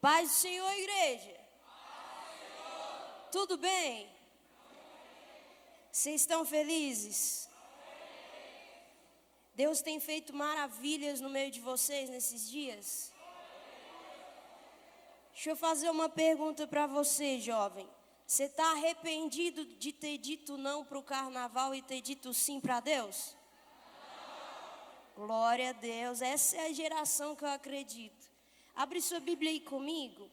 Paz do Senhor, igreja. Tudo bem? Vocês estão felizes? Deus tem feito maravilhas no meio de vocês nesses dias? Deixa eu fazer uma pergunta para você, jovem. Você está arrependido de ter dito não para o carnaval e ter dito sim para Deus? Glória a Deus, essa é a geração que eu acredito. Abre sua Bíblia aí comigo.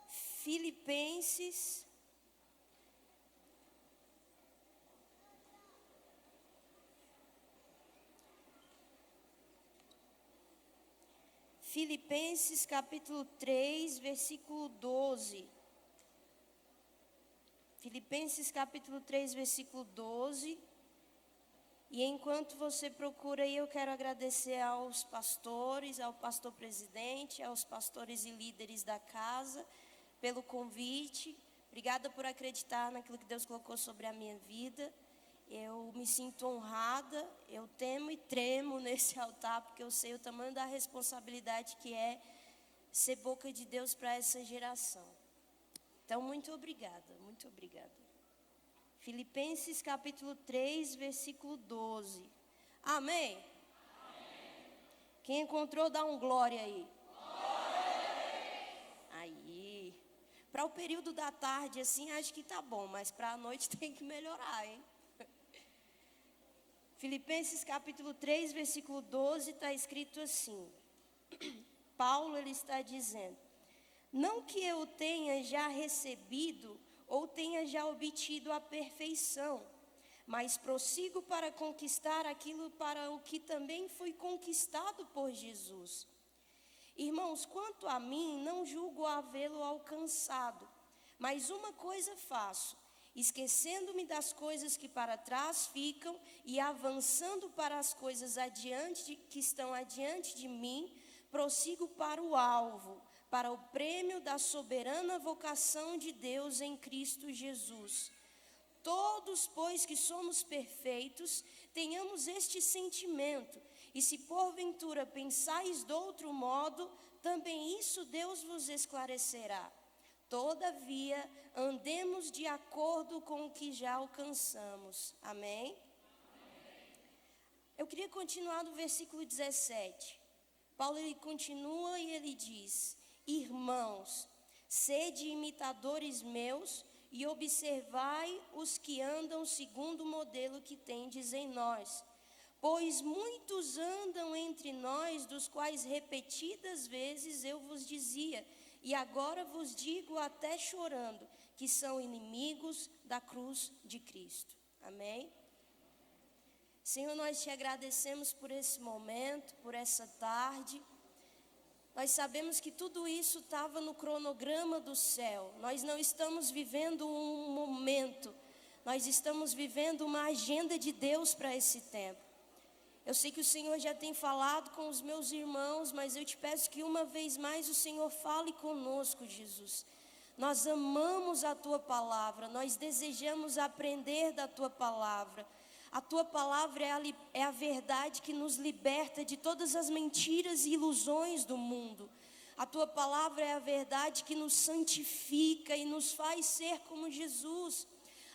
Filipenses. Filipenses capítulo 3, versículo 12. Filipenses capítulo 3, versículo 12. E enquanto você procura aí, eu quero agradecer aos pastores, ao pastor presidente, aos pastores e líderes da casa, pelo convite. Obrigada por acreditar naquilo que Deus colocou sobre a minha vida. Eu me sinto honrada, eu temo e tremo nesse altar, porque eu sei o tamanho da responsabilidade que é ser boca de Deus para essa geração. Então, muito obrigada, muito obrigada. Filipenses capítulo 3, versículo 12. Amém? Amém. Quem encontrou, dá um glória aí. Glória. Aí. Para o período da tarde, assim, acho que tá bom, mas para a noite tem que melhorar, hein? Filipenses capítulo 3, versículo 12, está escrito assim. Paulo, ele está dizendo: não que eu tenha já recebido ou tenha já obtido a perfeição, mas prossigo para conquistar aquilo para o que também fui conquistado por Jesus. Irmãos, quanto a mim, não julgo havê-lo alcançado, mas uma coisa faço, esquecendo-me das coisas que para trás ficam e avançando para as coisas que estão adiante de mim, prossigo para o alvo, para o prêmio da soberana vocação de Deus em Cristo Jesus. Todos, pois, que somos perfeitos, tenhamos este sentimento, e se porventura pensais de outro modo, também isso Deus vos esclarecerá. Todavia, andemos de acordo com o que já alcançamos. Amém? Eu queria continuar no versículo 17. Paulo, ele continua e ele diz: irmãos, sede imitadores meus e observai os que andam segundo o modelo que tendes em nós. Pois muitos andam entre nós, dos quais repetidas vezes eu vos dizia, e agora vos digo até chorando, que são inimigos da cruz de Cristo. Amém? Senhor, nós te agradecemos por esse momento, por essa tarde. Nós sabemos que tudo isso estava no cronograma do céu. Nós não estamos vivendo um momento, nós estamos vivendo uma agenda de Deus para esse tempo. Eu sei que o Senhor já tem falado com os meus irmãos, mas eu te peço que uma vez mais o Senhor fale conosco, Jesus. Nós amamos a Tua palavra, nós desejamos aprender da Tua palavra. A Tua palavra é a verdade que nos liberta de todas as mentiras e ilusões do mundo. A Tua palavra é a verdade que nos santifica e nos faz ser como Jesus.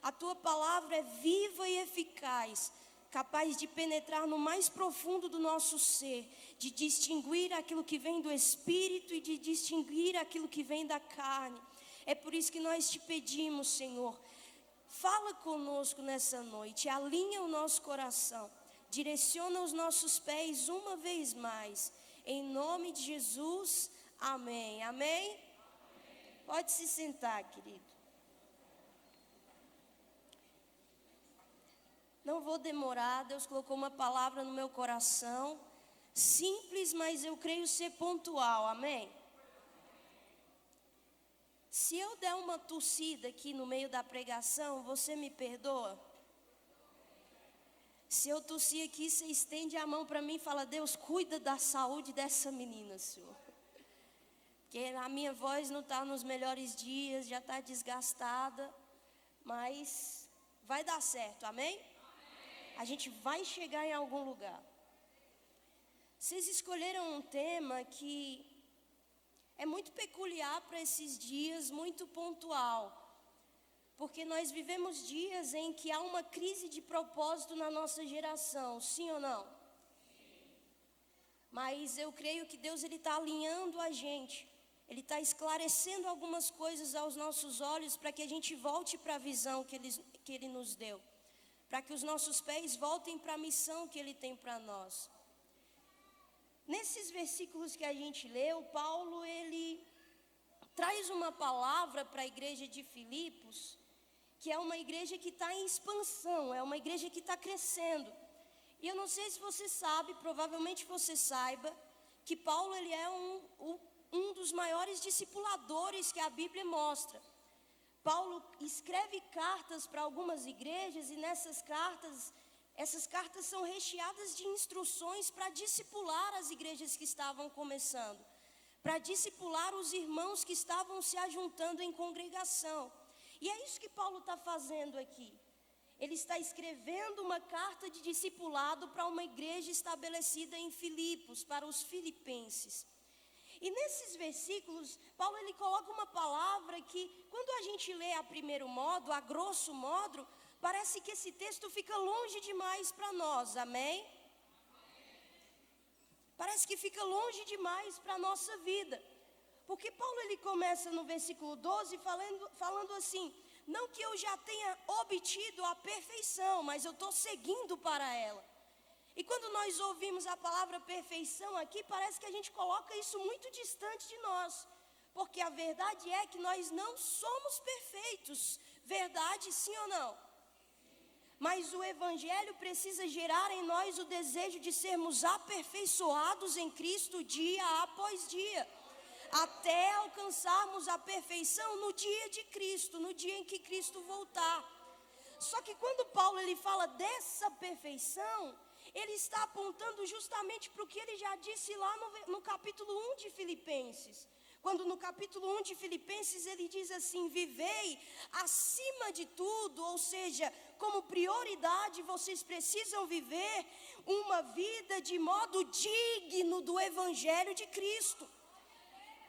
A Tua palavra é viva e eficaz, capaz de penetrar no mais profundo do nosso ser, de distinguir aquilo que vem do Espírito e de distinguir aquilo que vem da carne. É por isso que nós te pedimos, Senhor, fala conosco nessa noite, alinha o nosso coração, direciona os nossos pés uma vez mais. Em nome de Jesus, amém. Amém? Pode se sentar, querido. Não vou demorar, Deus colocou uma palavra no meu coração, simples, mas eu creio ser pontual, amém? Se eu der uma tossida aqui no meio da pregação, você me perdoa? Se eu tossir aqui, você estende a mão para mim e fala: Deus, cuida da saúde dessa menina, Senhor. Porque a minha voz não está nos melhores dias, já está desgastada, mas vai dar certo, amém? A gente vai chegar em algum lugar. Vocês escolheram um tema que é muito peculiar para esses dias, muito pontual. Porque nós vivemos dias em que há uma crise de propósito na nossa geração, sim ou não? Mas eu creio que Deus está alinhando a gente. Ele está esclarecendo algumas coisas aos nossos olhos para que a gente volte para a visão que Ele nos deu. Para que os nossos pés voltem para a missão que Ele tem para nós. Nesses versículos que a gente leu, Paulo, ele traz uma palavra para a igreja de Filipos, que é uma igreja que está em expansão, é uma igreja que está crescendo. E eu não sei se você sabe, provavelmente você saiba, que Paulo ele é um dos maiores discipuladores que a Bíblia mostra. Paulo escreve cartas para algumas igrejas e essas cartas são recheadas de instruções para discipular as igrejas que estavam começando, para discipular os irmãos que estavam se ajuntando em congregação. E é isso que Paulo está fazendo aqui. Ele está escrevendo uma carta de discipulado para uma igreja estabelecida em Filipos, para os filipenses. E nesses versículos, Paulo ele coloca uma palavra que, quando a gente lê a primeiro modo, a grosso modo, parece que esse texto fica longe demais para nós, amém? Parece que fica longe demais para a nossa vida. Porque Paulo ele começa no versículo 12 falando assim: não que eu já tenha obtido a perfeição, mas eu estou seguindo para ela. E quando nós ouvimos a palavra perfeição aqui, parece que a gente coloca isso muito distante de nós. Porque a verdade é que nós não somos perfeitos. Verdade, sim ou não? Mas o Evangelho precisa gerar em nós o desejo de sermos aperfeiçoados em Cristo dia após dia, até alcançarmos a perfeição no dia de Cristo, no dia em que Cristo voltar. Só que quando Paulo ele fala dessa perfeição, ele está apontando justamente para o que ele já disse lá no capítulo 1 de Filipenses. Quando no capítulo 1 de Filipenses ele diz assim: vivei acima de tudo, ou seja, como prioridade vocês precisam viver uma vida de modo digno do Evangelho de Cristo.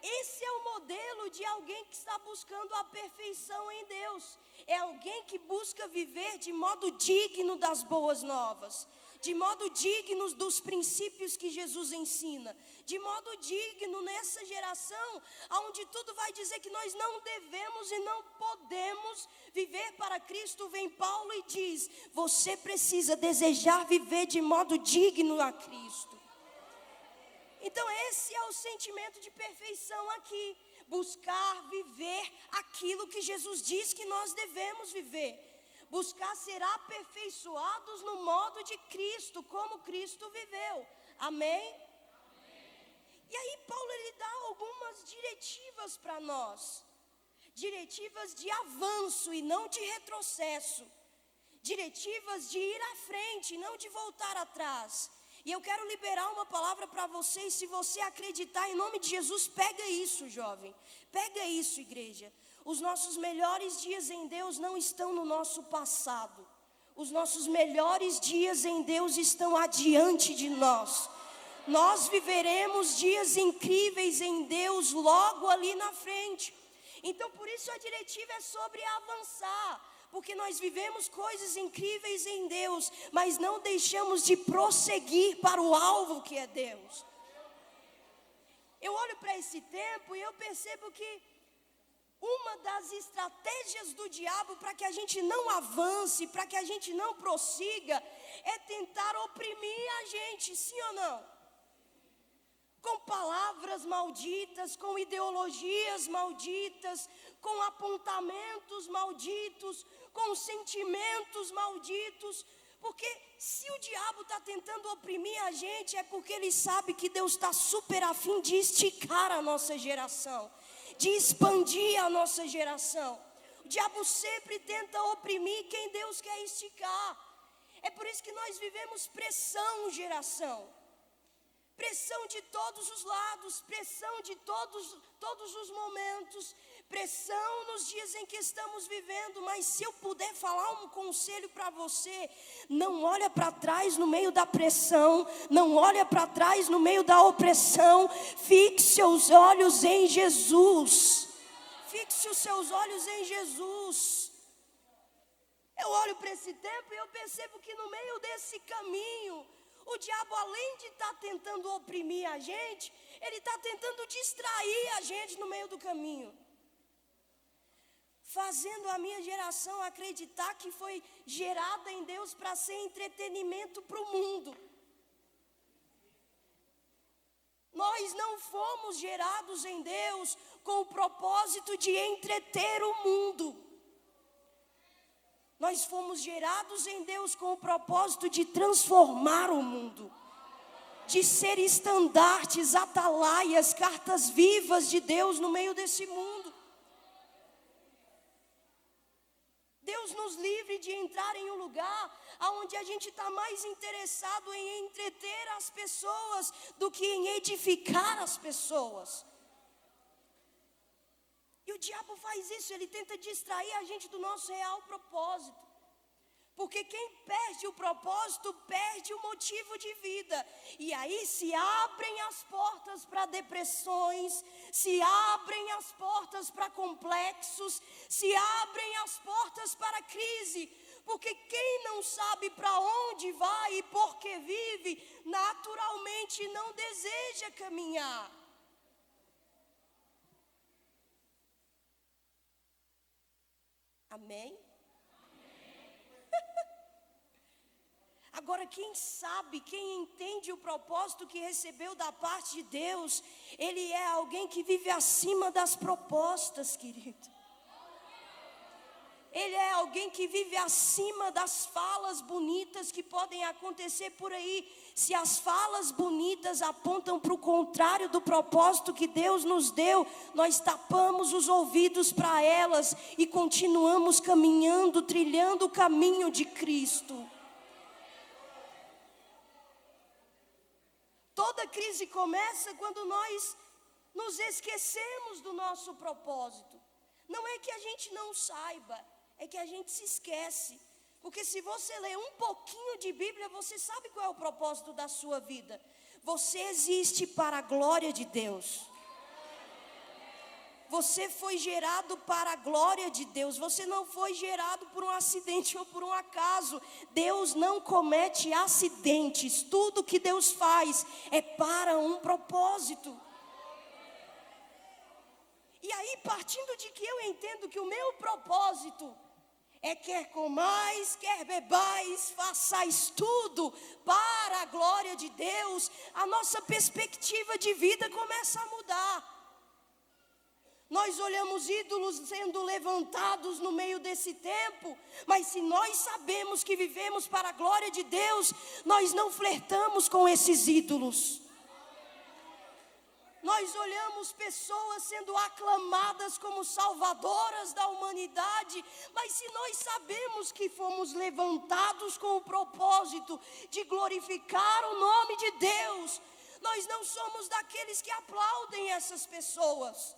Esse é o modelo de alguém que está buscando a perfeição em Deus. É alguém que busca viver de modo digno das boas novas, de modo digno dos princípios que Jesus ensina, de modo digno nessa geração, onde tudo vai dizer que nós não devemos e não podemos viver para Cristo. Vem Paulo e diz: você precisa desejar viver de modo digno a Cristo. Então esse é o sentimento de perfeição aqui, buscar viver aquilo que Jesus diz que nós devemos viver, buscar ser aperfeiçoados no modo de Cristo, como Cristo viveu, amém? E aí Paulo ele dá algumas diretivas para nós, diretivas de avanço e não de retrocesso, diretivas de ir à frente, não de voltar atrás. E eu quero liberar uma palavra para vocês. Se você acreditar, em nome de Jesus, pega isso, jovem. Pega isso, igreja. Os nossos melhores dias em Deus não estão no nosso passado. Os nossos melhores dias em Deus estão adiante de nós. Nós viveremos dias incríveis em Deus logo ali na frente. Então, por isso a diretiva é sobre avançar. Porque nós vivemos coisas incríveis em Deus, mas não deixamos de prosseguir para o alvo que é Deus. Eu olho para esse tempo e eu percebo que uma das estratégias do diabo para que a gente não avance, para que a gente não prossiga, é tentar oprimir a gente, sim ou não? Com palavras malditas, com ideologias malditas, com apontamentos malditos, com sentimentos malditos. Porque se o diabo está tentando oprimir a gente, é porque ele sabe que Deus está super afim de esticar a nossa geração, de expandir a nossa geração. O diabo sempre tenta oprimir quem Deus quer esticar. É por isso que nós vivemos pressão, geração. Pressão de todos os lados, pressão de todos os momentos, pressão nos dias em que estamos vivendo, mas se eu puder falar um conselho para você, não olha para trás no meio da pressão, não olha para trás no meio da opressão, fixe seus olhos em Jesus, fixe os seus olhos em Jesus. Eu olho para esse tempo e eu percebo que no meio desse caminho, o diabo, além de estar tentando oprimir a gente, ele está tentando distrair a gente no meio do caminho, fazendo a minha geração acreditar que foi gerada em Deus para ser entretenimento para o mundo. Nós não fomos gerados em Deus com o propósito de entreter o mundo. Nós fomos gerados em Deus com o propósito de transformar o mundo, de ser estandartes, atalaias, cartas vivas de Deus no meio desse mundo. Deus nos livre de entrar em um lugar onde a gente está mais interessado em entreter as pessoas do que em edificar as pessoas. E o diabo faz isso, ele tenta distrair a gente do nosso real propósito. Porque quem perde o propósito, perde o motivo de vida. E aí se abrem as portas para depressões, se abrem as portas para complexos, se abrem as portas para crise. Porque quem não sabe para onde vai e por que vive, naturalmente não deseja caminhar. Amém? Agora, quem sabe, quem entende o propósito que recebeu da parte de Deus, ele é alguém que vive acima das propostas, querido. Ele é alguém que vive acima das falas bonitas que podem acontecer por aí. Se as falas bonitas apontam para o contrário do propósito que Deus nos deu, nós tapamos os ouvidos para elas e continuamos caminhando, trilhando o caminho de Cristo. Toda crise começa quando nós nos esquecemos do nosso propósito. Não é que a gente não saiba, é que a gente se esquece. Porque se você ler um pouquinho de Bíblia, você sabe qual é o propósito da sua vida. Você existe para a glória de Deus. Você foi gerado para a glória de Deus. Você não foi gerado por um acidente ou por um acaso. Deus não comete acidentes. Tudo que Deus faz é para um propósito. E aí, partindo de que eu entendo que o meu propósito é quer comais, quer bebais, façais tudo para a glória de Deus, a nossa perspectiva de vida começa a mudar. Nós olhamos ídolos sendo levantados no meio desse tempo, mas se nós sabemos que vivemos para a glória de Deus, nós não flertamos com esses ídolos. Nós olhamos pessoas sendo aclamadas como salvadoras da humanidade, mas se nós sabemos que fomos levantados com o propósito de glorificar o nome de Deus, nós não somos daqueles que aplaudem essas pessoas.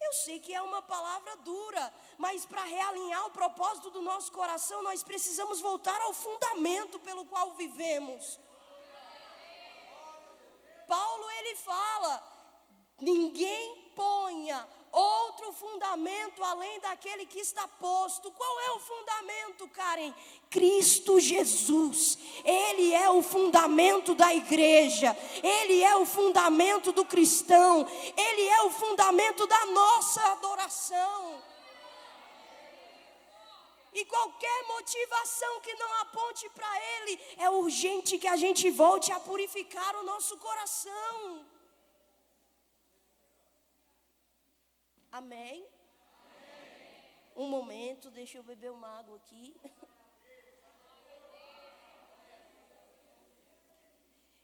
Eu sei que é uma palavra dura, mas para realinhar o propósito do nosso coração, nós precisamos voltar ao fundamento pelo qual vivemos. Paulo, ele fala, ninguém ponha outro fundamento além daquele que está posto. Qual é o fundamento, Karen? Cristo Jesus. Ele é o fundamento da igreja. Ele é o fundamento do cristão. Ele é o fundamento da nossa adoração. E qualquer motivação que não aponte para Ele, é urgente que a gente volte a purificar o nosso coração. Amém? Um momento, deixa eu beber uma água aqui.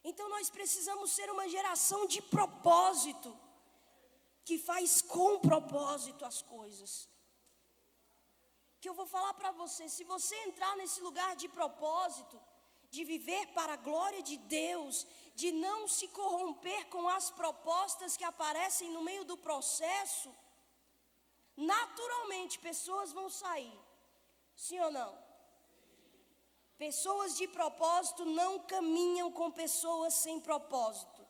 Então nós precisamos ser uma geração de propósito, que faz com propósito as coisas. Que eu vou falar para você, se você entrar nesse lugar de propósito, de viver para a glória de Deus, de não se corromper com as propostas que aparecem no meio do processo, naturalmente pessoas vão sair. Sim ou não? Pessoas de propósito não caminham com pessoas sem propósito.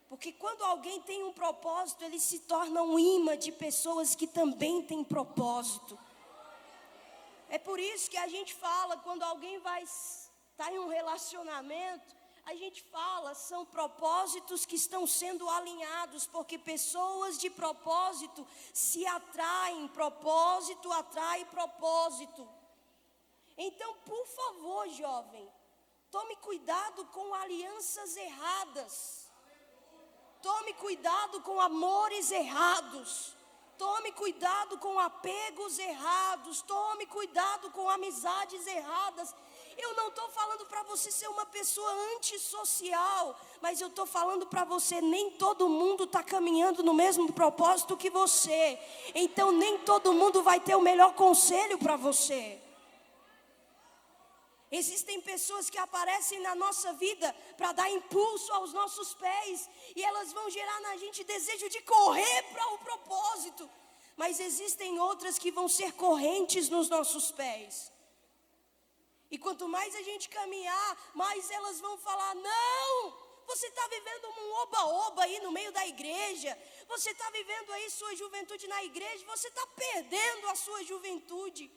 Porque quando alguém tem um propósito, ele se torna um imã de pessoas que também têm propósito. É por isso que a gente fala, quando alguém vai estar em um relacionamento, a gente fala, são propósitos que estão sendo alinhados, porque pessoas de propósito se atraem, propósito atrai propósito. Então, por favor, jovem, tome cuidado com alianças erradas. Tome cuidado com amores errados. Tome cuidado com apegos errados. Tome cuidado com amizades erradas. Eu não estou falando para você ser uma pessoa antissocial, mas eu estou falando para você, nem todo mundo está caminhando no mesmo propósito que você. Então nem todo mundo vai ter o melhor conselho para você. Existem pessoas que aparecem na nossa vida para dar impulso aos nossos pés, e elas vão gerar na gente desejo de correr para o propósito. Mas existem outras que vão ser correntes nos nossos pés. E quanto mais a gente caminhar, mais elas vão falar: não, você está vivendo um oba-oba aí no meio da igreja. Você está vivendo aí sua juventude na igreja, você está perdendo a sua juventude.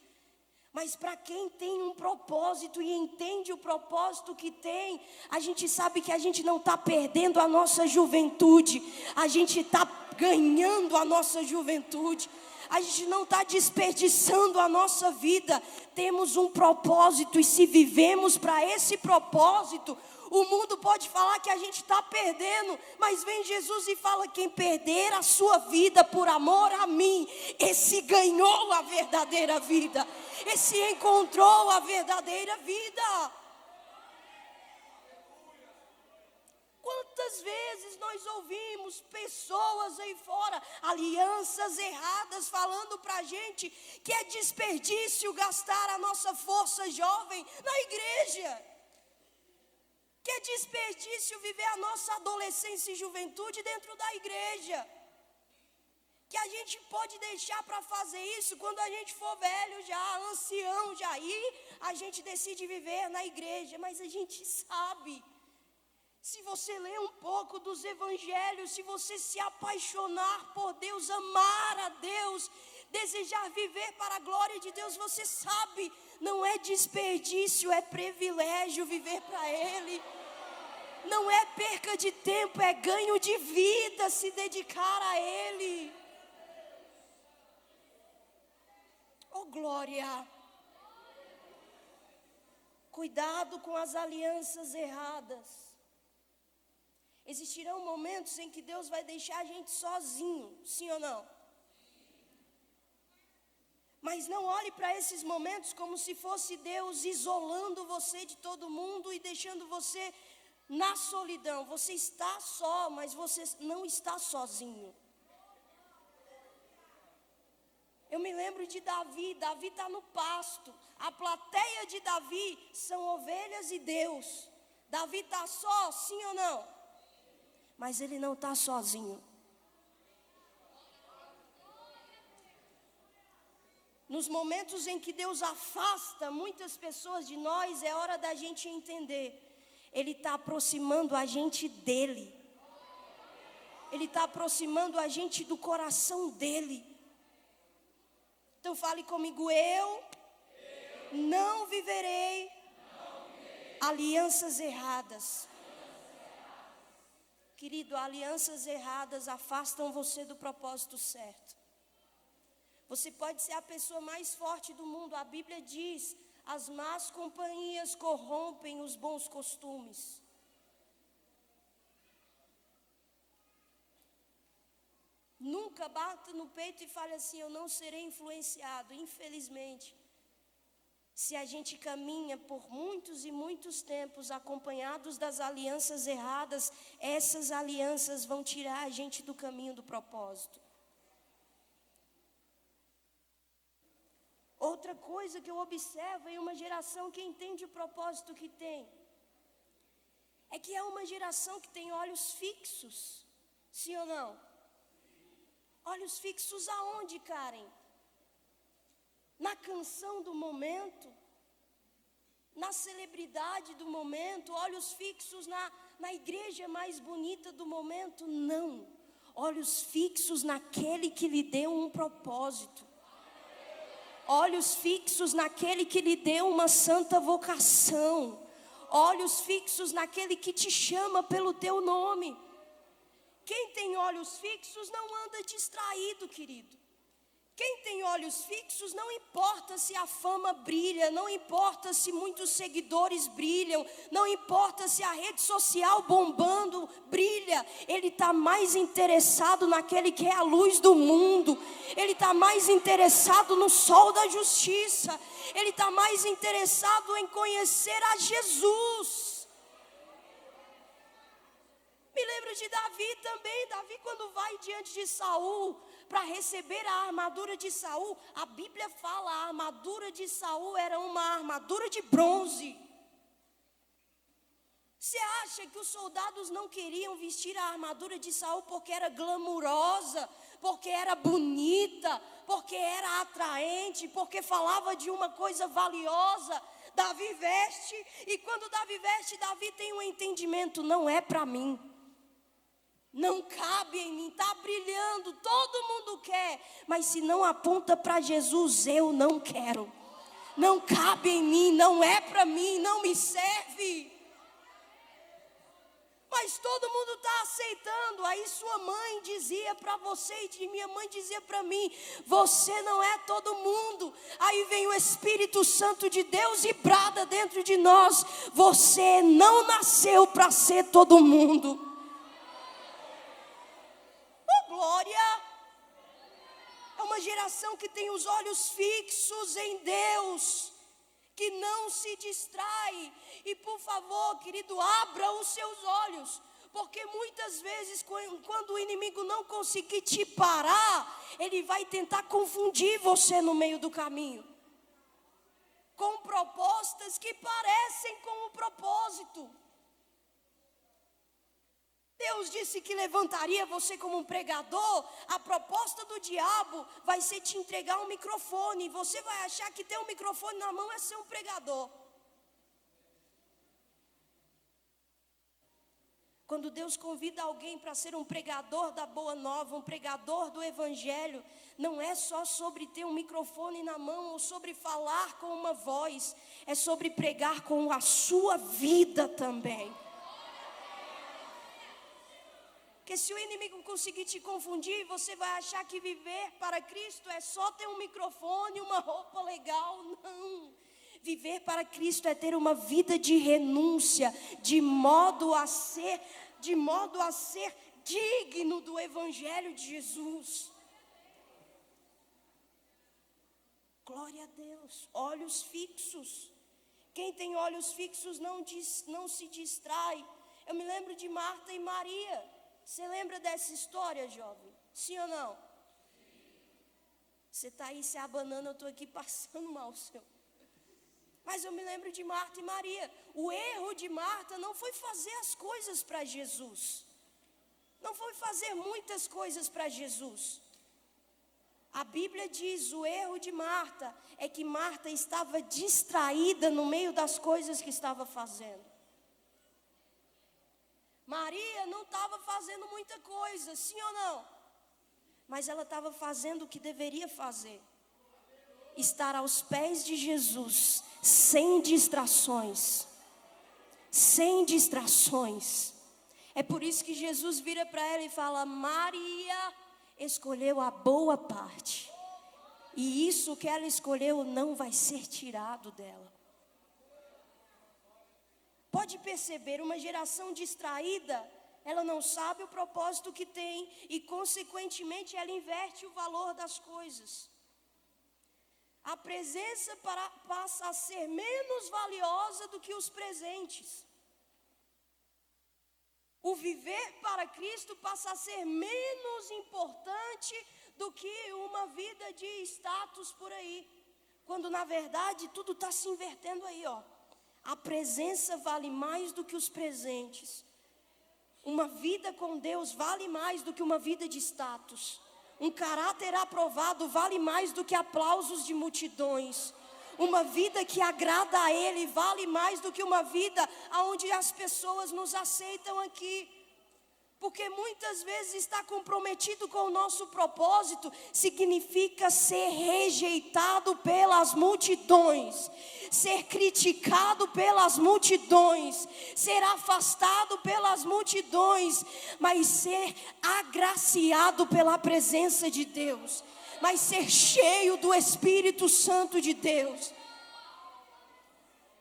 Mas para quem tem um propósito e entende o propósito que tem, a gente sabe que a gente não está perdendo a nossa juventude, a gente está ganhando a nossa juventude, a gente não está desperdiçando a nossa vida. Temos um propósito, e se vivemos para esse propósito, o mundo pode falar que a gente está perdendo, mas vem Jesus e fala: quem perder a sua vida por amor a mim, esse ganhou a verdadeira vida, esse encontrou a verdadeira vida. Quantas vezes nós ouvimos pessoas aí fora, alianças erradas, falando para a gente que é desperdício gastar a nossa força jovem na igreja, que é desperdício viver a nossa adolescência e juventude dentro da igreja, que a gente pode deixar para fazer isso quando a gente for velho já, ancião já, aí a gente decide viver na igreja. Mas a gente sabe, se você ler um pouco dos evangelhos, se você se apaixonar por Deus, amar a Deus, desejar viver para a glória de Deus, você sabe, não é desperdício, é privilégio viver para Ele. Não é perca de tempo, é ganho de vida se dedicar a Ele. Oh, glória! Cuidado com as alianças erradas. Existirão momentos em que Deus vai deixar a gente sozinho, sim ou não? Mas não olhe para esses momentos como se fosse Deus isolando você de todo mundo e deixando você na solidão. Você está só, mas você não está sozinho. Eu me lembro de Davi. Davi está no pasto. A plateia de Davi são ovelhas e Deus. Davi está só, sim ou não? Mas ele não está sozinho. Nos momentos em que Deus afasta muitas pessoas de nós, é hora da gente entender. Ele está aproximando a gente dele. Ele está aproximando a gente do coração dele. Então fale comigo: eu não viverei alianças erradas. Querido, alianças erradas afastam você do propósito certo. Você pode ser a pessoa mais forte do mundo. A Bíblia diz: as más companhias corrompem os bons costumes. Nunca bata no peito e fale assim: eu não serei influenciado. Infelizmente, se a gente caminha por muitos e muitos tempos acompanhados das alianças erradas, essas alianças vão tirar a gente do caminho do propósito. Outra coisa que eu observo em uma geração que entende o propósito que tem, é que é uma geração que tem olhos fixos. Sim ou não? Olhos fixos aonde, Karen? Na canção do momento, na celebridade do momento, olhos fixos na igreja mais bonita do momento? Não. Olhos fixos naquele que lhe deu um propósito. Olhos fixos naquele que lhe deu uma santa vocação. Olhos fixos naquele que te chama pelo teu nome. Quem tem olhos fixos não anda distraído, querido. Quem tem olhos fixos, não importa se a fama brilha, não importa se muitos seguidores brilham, não importa se a rede social bombando brilha, ele está mais interessado naquele que é a luz do mundo, ele está mais interessado no sol da justiça, ele está mais interessado em conhecer a Jesus. Me lembro de Davi também. Davi, quando vai diante de Saul para receber a armadura de Saul, a Bíblia fala, a armadura de Saul era uma armadura de bronze. Você acha que os soldados não queriam vestir a armadura de Saul porque era glamurosa, porque era bonita, porque era atraente, porque falava de uma coisa valiosa? Davi veste, e quando Davi veste, Davi tem um entendimento: não é para mim. Não cabe em mim, está brilhando, todo mundo quer, mas se não aponta para Jesus, eu não quero. Não cabe em mim, não é para mim, não me serve. Mas todo mundo está aceitando. Aí sua mãe dizia para você e minha mãe dizia para mim: você não é todo mundo. Aí vem o Espírito Santo de Deus e brada dentro de nós: você não nasceu para ser todo mundo. Glória! É uma geração que tem os olhos fixos em Deus, que não se distrai. E por favor, querido, abra os seus olhos, porque muitas vezes quando o inimigo não conseguir te parar, ele vai tentar confundir você no meio do caminho, com propostas que parecem com o propósito. Deus disse que levantaria você como um pregador. A proposta do diabo vai ser te entregar um microfone. E você vai achar que ter um microfone na mão é ser um pregador. Quando Deus convida alguém para ser um pregador da boa nova, um pregador do evangelho, não é só sobre ter um microfone na mão ou sobre falar com uma voz. É sobre pregar com a sua vida também. Porque se o inimigo conseguir te confundir, você vai achar que viver para Cristo é só ter um microfone, uma roupa legal. Não. Viver para Cristo é ter uma vida de renúncia, de modo a ser digno do Evangelho de Jesus. Glória a Deus. Olhos fixos. Quem tem olhos fixos não se distrai. Eu me lembro de Marta e Maria. Você lembra dessa história, jovem? Sim ou não? Você está aí se abanando, eu estou aqui passando mal, Senhor. Mas eu me lembro de Marta e Maria. O erro de Marta não foi fazer as coisas para Jesus. Não foi fazer muitas coisas para Jesus. A Bíblia diz, o erro de Marta é que Marta estava distraída no meio das coisas que estava fazendo. Maria não estava fazendo muita coisa, sim ou não? Mas ela estava fazendo o que deveria fazer. Estar aos pés de Jesus, sem distrações. Sem distrações. É por isso que Jesus vira para ela e fala: Maria escolheu a boa parte. E isso que ela escolheu não vai ser tirado dela. Pode perceber, uma geração distraída, ela não sabe o propósito que tem e, consequentemente, ela inverte o valor das coisas. A presença passa a ser menos valiosa do que os presentes. O viver para Cristo passa a ser menos importante do que uma vida de status por aí. Quando na verdade tudo está se invertendo aí, ó. A presença vale mais do que os presentes. Uma vida com Deus vale mais do que uma vida de status. Um caráter aprovado vale mais do que aplausos de multidões. Uma vida que agrada a Ele vale mais do que uma vida onde as pessoas nos aceitam aqui. Porque muitas vezes estar comprometido com o nosso propósito significa ser rejeitado pelas multidões, ser criticado pelas multidões, ser afastado pelas multidões, mas ser agraciado pela presença de Deus, mas ser cheio do Espírito Santo de Deus.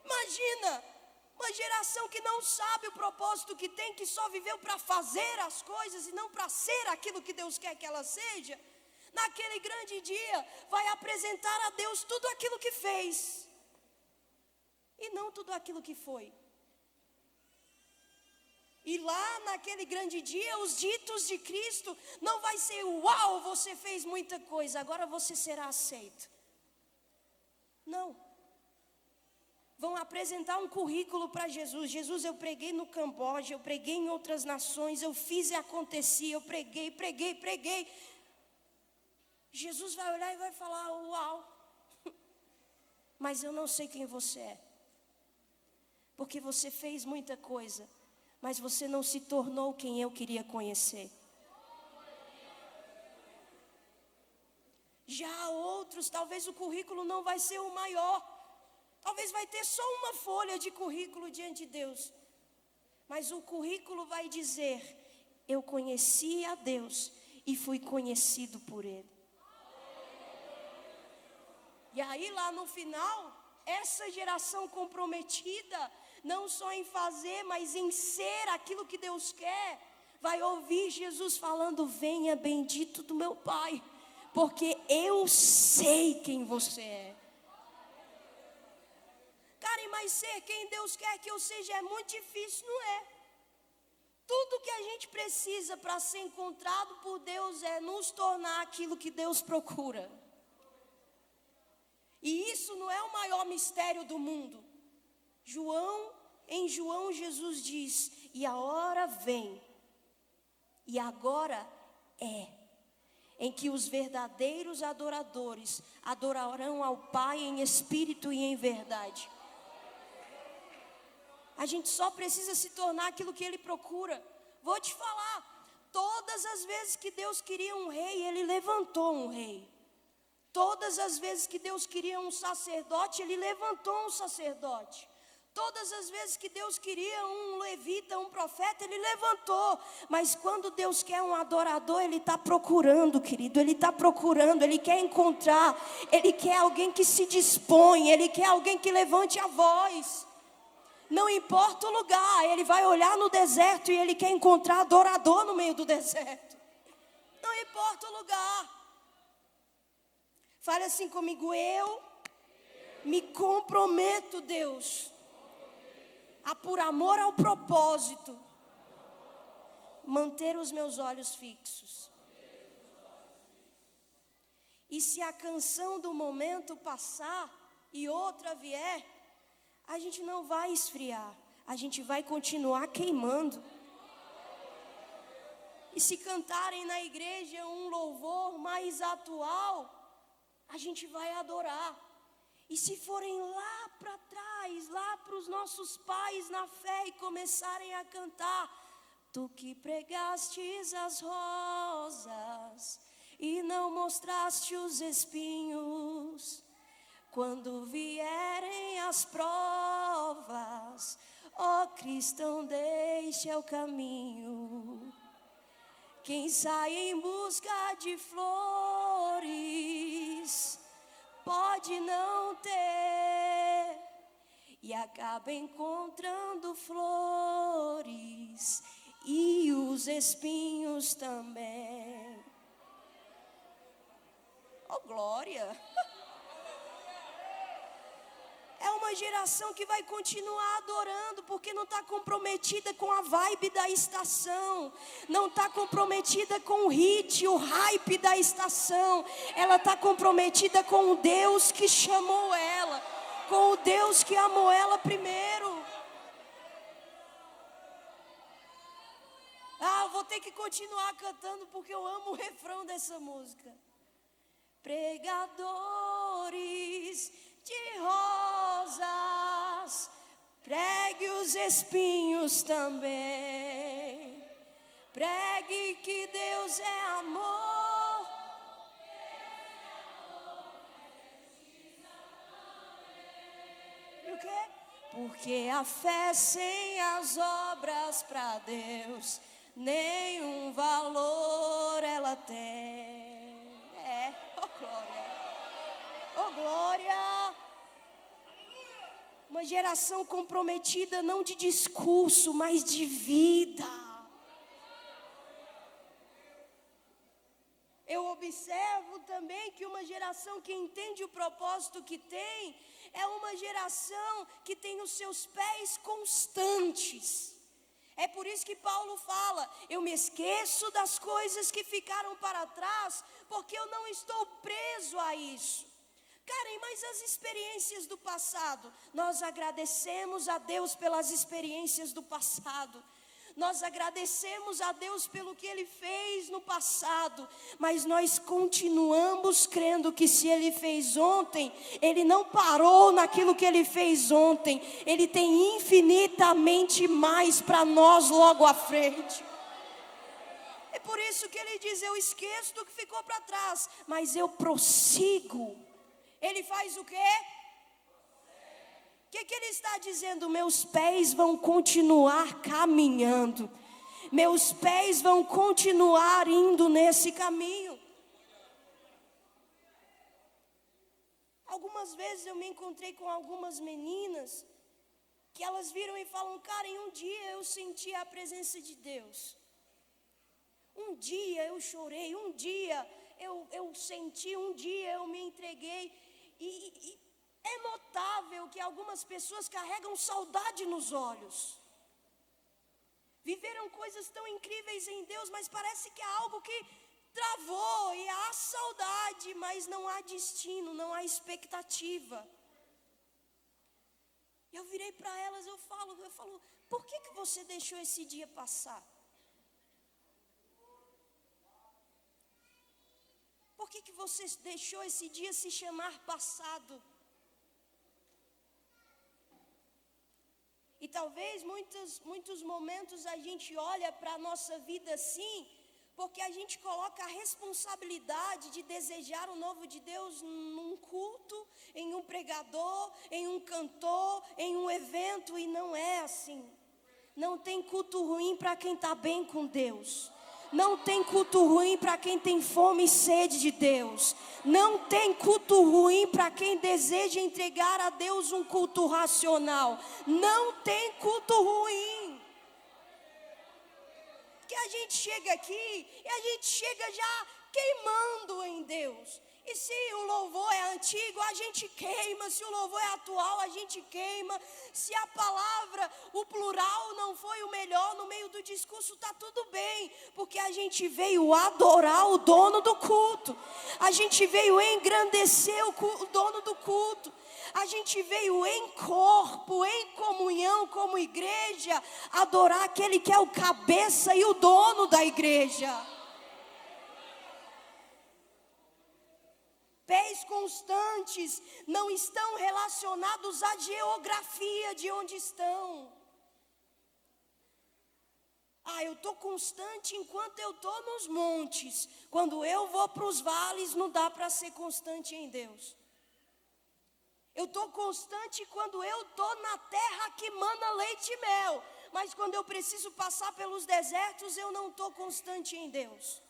Imagina uma geração que não sabe o propósito que tem, que só viveu para fazer as coisas e não para ser aquilo que Deus quer que ela seja. Naquele grande dia vai apresentar a Deus tudo aquilo que fez e não tudo aquilo que foi. E lá naquele grande dia os ditos de Cristo não vai ser: uau, você fez muita coisa, agora você será aceito. Não. Vão apresentar um currículo para Jesus. Jesus, eu preguei no Camboja, eu preguei em outras nações, eu fiz e acontecia, eu preguei. Jesus vai olhar e vai falar: uau, mas eu não sei quem você é. Porque você fez muita coisa, mas você não se tornou quem eu queria conhecer. Já outros, talvez o currículo não vai ser o maior. Talvez vai ter só uma folha de currículo diante de Deus. Mas o currículo vai dizer: eu conheci a Deus e fui conhecido por Ele. E aí lá no final, essa geração comprometida, não só em fazer, mas em ser aquilo que Deus quer, vai ouvir Jesus falando: venha bendito do meu Pai, porque eu sei quem você é. Cara, mas ser quem Deus quer que eu seja é muito difícil, não é? Tudo que a gente precisa para ser encontrado por Deus é nos tornar aquilo que Deus procura. E isso não é o maior mistério do mundo. Em João Jesus diz: e a hora vem, e agora é, em que os verdadeiros adoradores adorarão ao Pai em espírito e em verdade. A gente só precisa se tornar aquilo que Ele procura. Vou te falar, todas as vezes que Deus queria um rei, Ele levantou um rei. Todas as vezes que Deus queria um sacerdote, Ele levantou um sacerdote. Todas as vezes que Deus queria um levita, um profeta, Ele levantou. Mas quando Deus quer um adorador, Ele está procurando, querido. Ele está procurando, Ele quer encontrar. Ele quer alguém que se dispõe, Ele quer alguém que levante a voz. Não importa o lugar, Ele vai olhar no deserto e Ele quer encontrar adorador no meio do deserto. Não importa o lugar. Fale assim comigo: eu me comprometo, Deus, a por amor ao propósito, manter os meus olhos fixos. E se a canção do momento passar e outra vier, a gente não vai esfriar, a gente vai continuar queimando. E se cantarem na igreja um louvor mais atual, a gente vai adorar. E se forem lá para trás, lá para os nossos pais na fé e começarem a cantar: tu que pregastes as rosas e não mostraste os espinhos, quando vierem as provas, ó cristão, deixa o caminho. Quem sai em busca de flores pode não ter e acaba encontrando flores e os espinhos também. Oh, glória! É uma geração que vai continuar adorando, porque não está comprometida com a vibe da estação, não está comprometida com o hit, o hype da estação. Ela está comprometida com o Deus que chamou ela, com o Deus que amou ela primeiro. Eu vou ter que continuar cantando, porque eu amo o refrão dessa música. Pregadores de rosas, pregue os espinhos também. Pregue que Deus é amor. E o quê? Porque a fé sem as obras para Deus nenhum valor ela tem. Oh glória. Uma geração comprometida não de discurso, mas de vida. Eu observo também que uma geração que entende o propósito que tem, é uma geração que tem os seus pés constantes. É por isso que Paulo fala, eu me esqueço das coisas que ficaram para trás, porque eu não estou preso a isso. Karen, mas as experiências do passado, nós agradecemos a Deus pelas experiências do passado. Nós agradecemos a Deus pelo que Ele fez no passado, mas nós continuamos crendo que se Ele fez ontem, Ele não parou naquilo que Ele fez ontem. Ele tem infinitamente mais para nós logo à frente. É por isso que Ele diz, eu esqueço do que ficou para trás, mas eu prossigo. Ele faz o quê? O que ele está dizendo? Meus pés vão continuar caminhando. Meus pés vão continuar indo nesse caminho. Algumas vezes eu me encontrei com algumas meninas que elas viram e falam, Karen, um dia eu senti a presença de Deus. Um dia eu chorei, um dia eu senti, um dia eu me entreguei. E é notável que algumas pessoas carregam saudade nos olhos. Viveram coisas tão incríveis em Deus, mas parece que há algo que travou. E há saudade, mas não há destino, não há expectativa. E eu virei para elas, eu falo, por que você deixou esse dia passar? Por que você deixou esse dia se chamar passado? E talvez muitos momentos a gente olha para a nossa vida assim, porque a gente coloca a responsabilidade de desejar o novo de Deus num culto, em um pregador, em um cantor, em um evento, e não é assim. Não tem culto ruim para quem está bem com Deus. Não tem culto ruim para quem tem fome e sede de Deus. Não tem culto ruim para quem deseja entregar a Deus um culto racional. Não tem culto ruim. Que a gente chega aqui e a gente chega já queimando em Deus. E se o louvor é antigo, a gente queima. Se o louvor é atual, a gente queima. Se a palavra, o plural não foi o melhor no meio do discurso, está tudo bem. Porque a gente veio adorar o dono do culto. A gente veio engrandecer o dono do culto. A gente veio em corpo, em comunhão como igreja, adorar aquele que é o cabeça e o dono da igreja. Pés constantes não estão relacionados à geografia de onde estão. Eu estou constante enquanto eu estou nos montes. Quando eu vou para os vales, não dá para ser constante em Deus. Eu estou constante quando eu estou na terra que mana leite e mel. Mas quando eu preciso passar pelos desertos, eu não estou constante em Deus.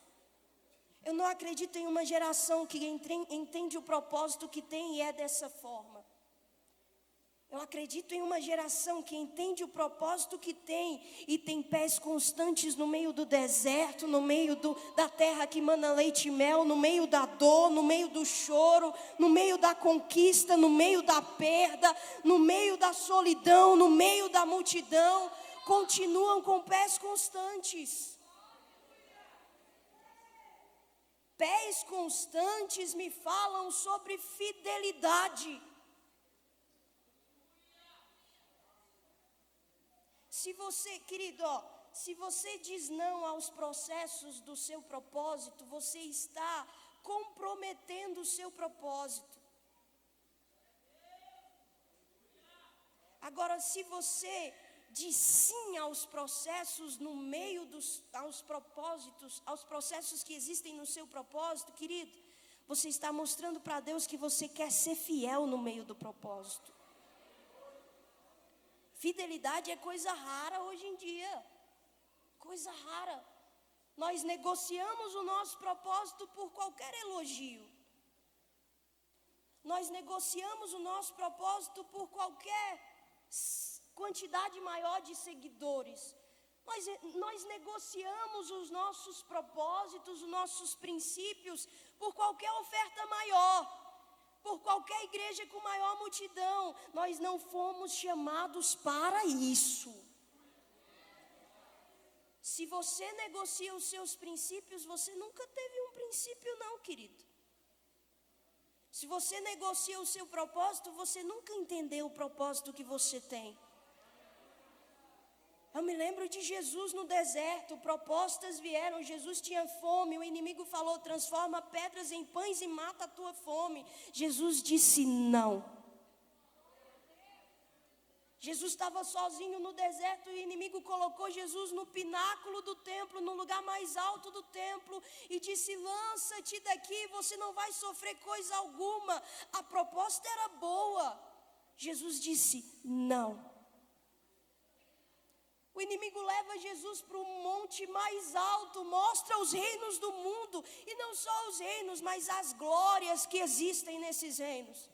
Eu não acredito em uma geração que entende o propósito que tem e é dessa forma. Eu acredito em uma geração que entende o propósito que tem e tem pés constantes no meio do deserto, no meio da terra que mana leite e mel, no meio da dor, no meio do choro, no meio da conquista, no meio da perda, no meio da solidão, no meio da multidão, continuam com pés constantes. Pés constantes me falam sobre fidelidade. Se você, querido, se você diz não aos processos do seu propósito, você está comprometendo o seu propósito. Agora, se você diz sim aos processos no meio aos propósitos, aos processos que existem no seu propósito, querido, você está mostrando para Deus que você quer ser fiel no meio do propósito. Fidelidade é coisa rara hoje em dia. Coisa rara. Nós negociamos o nosso propósito por qualquer elogio. Nós negociamos o nosso propósito por qualquer quantidade maior de seguidores. Nós negociamos os nossos propósitos, os nossos princípios por qualquer oferta maior. Por qualquer igreja com maior multidão. Nós não fomos chamados para isso. Se você negocia os seus princípios, você nunca teve um princípio não, querido. Se você negocia o seu propósito, você nunca entendeu o propósito que você tem. Eu me lembro de Jesus no deserto, propostas vieram, Jesus tinha fome, o inimigo falou, transforma pedras em pães e mata a tua fome. Jesus disse não. Jesus estava sozinho no deserto e o inimigo colocou Jesus no pináculo do templo, no lugar mais alto do templo e disse, lança-te daqui, você não vai sofrer coisa alguma. A proposta era boa. Jesus disse não. O inimigo leva Jesus para um monte mais alto, mostra os reinos do mundo, e não só os reinos, mas as glórias que existem nesses reinos.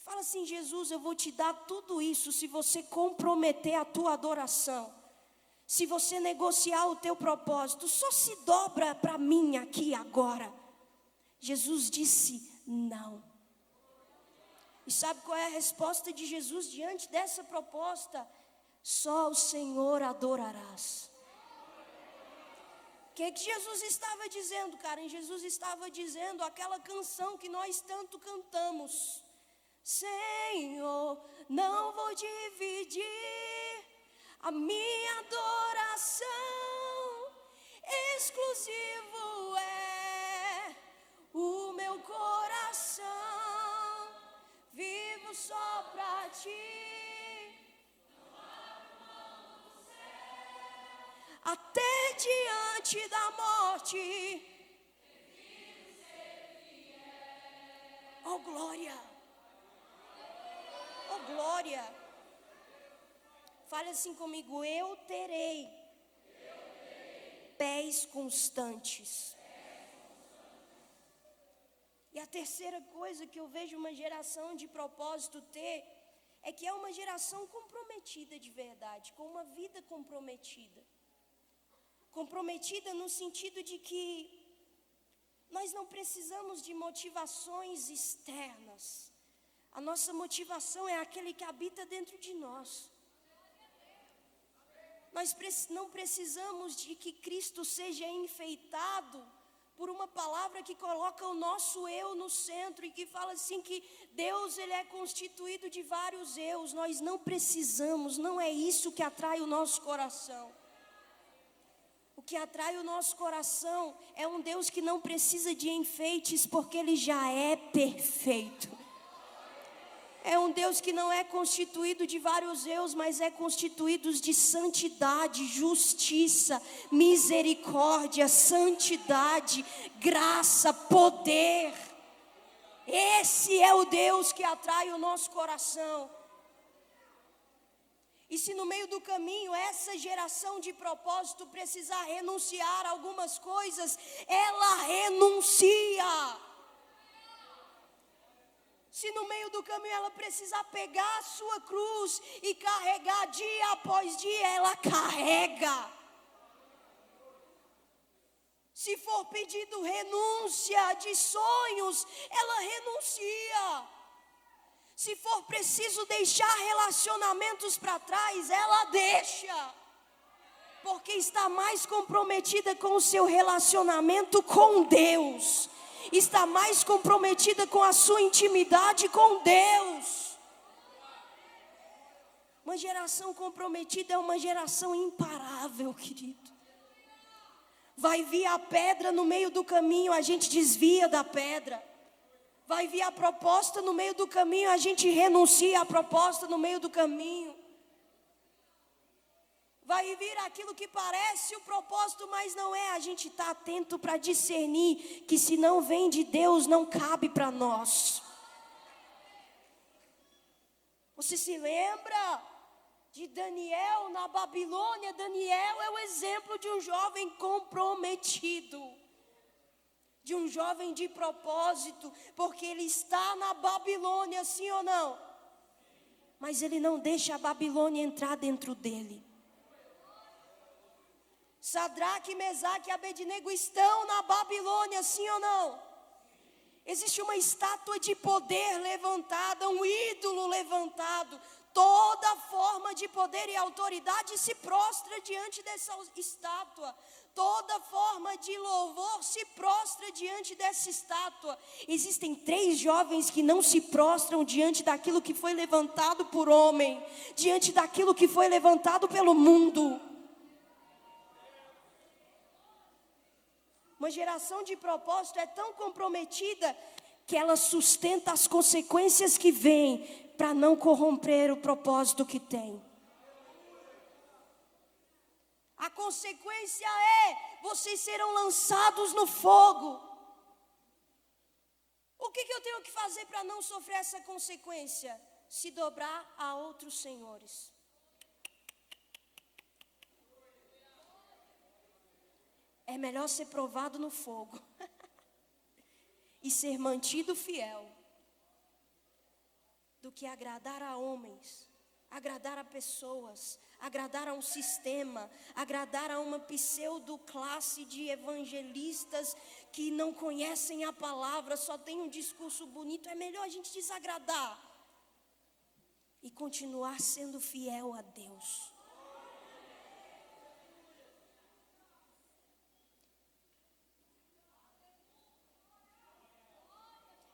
Fala assim, Jesus, eu vou te dar tudo isso se você comprometer a tua adoração. Se você negociar o teu propósito, só se dobra para mim aqui agora. Jesus disse não. E sabe qual é a resposta de Jesus diante dessa proposta? Só o Senhor adorarás. O que Jesus estava dizendo, Karen? Jesus estava dizendo aquela canção que nós tanto cantamos. Senhor, não vou dividir a minha adoração. Exclusivo é o meu coração. Vivo só para ti. Até diante da morte. Oh glória. Oh glória. Fale assim comigo, eu terei pés constantes. E a terceira coisa que eu vejo uma geração de propósito ter é que é uma geração comprometida de verdade, com uma vida comprometida. Comprometida no sentido de que nós não precisamos de motivações externas. A nossa motivação é aquele que habita dentro de nós. Nós não precisamos de que Cristo seja enfeitado por uma palavra que coloca o nosso eu no centro e que fala assim que Deus ele é constituído de vários eus. Nós não precisamos, não é isso que atrai o nosso coração. O que atrai o nosso coração é um Deus que não precisa de enfeites porque Ele já é perfeito. É um Deus que não é constituído de vários eus, mas é constituído de santidade, justiça, misericórdia, santidade, graça, poder. Esse é o Deus que atrai o nosso coração. E se no meio do caminho essa geração de propósito precisar renunciar a algumas coisas, ela renuncia. Se no meio do caminho ela precisar pegar a sua cruz e carregar dia após dia, ela carrega. Se for pedido renúncia de sonhos, ela renuncia. Se for preciso deixar relacionamentos para trás, ela deixa. Porque está mais comprometida com o seu relacionamento com Deus. Está mais comprometida com a sua intimidade com Deus. Uma geração comprometida é uma geração imparável, querido. Vai vir a pedra no meio do caminho, a gente desvia da pedra. Vai vir a proposta no meio do caminho, a gente renuncia à proposta no meio do caminho. Vai vir aquilo que parece o propósito, mas não é. A gente está atento para discernir que se não vem de Deus, não cabe para nós. Você se lembra de Daniel na Babilônia? Daniel é o exemplo de um jovem comprometido, de um jovem de propósito, porque ele está na Babilônia, sim ou não? Mas ele não deixa a Babilônia entrar dentro dele. Sadraque, Mesaque e Abednego estão na Babilônia, sim ou não? Existe uma estátua de poder levantada, um ídolo levantado. Toda forma de poder e autoridade se prostra diante dessa estátua. Toda forma de louvor se prostra diante dessa estátua. Existem 3 jovens que não se prostram diante daquilo que foi levantado por homem, diante daquilo que foi levantado pelo mundo. Uma geração de propósito é tão comprometida que ela sustenta as consequências que vêm para não corromper o propósito que tem. A consequência é: vocês serão lançados no fogo. O que eu tenho que fazer para não sofrer essa consequência? Se dobrar a outros senhores. É melhor ser provado no fogo e ser mantido fiel do que agradar a homens, agradar a pessoas, agradar a um sistema, agradar a uma pseudo-classe de evangelistas que não conhecem a palavra, só tem um discurso bonito. É melhor a gente desagradar e continuar sendo fiel a Deus.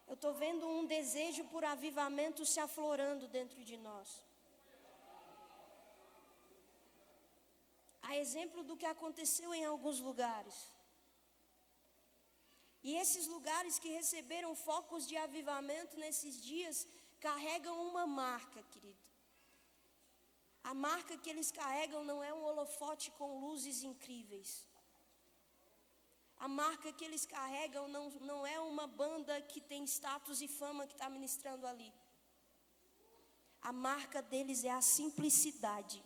Eu estou vendo um desejo por avivamento se aflorando dentro de nós. A exemplo do que aconteceu em alguns lugares. E esses lugares que receberam focos de avivamento nesses dias carregam uma marca, querido. A marca que eles carregam não é um holofote com luzes incríveis. A marca que eles carregam não é uma banda que tem status e fama que está ministrando ali. A marca deles é a simplicidade.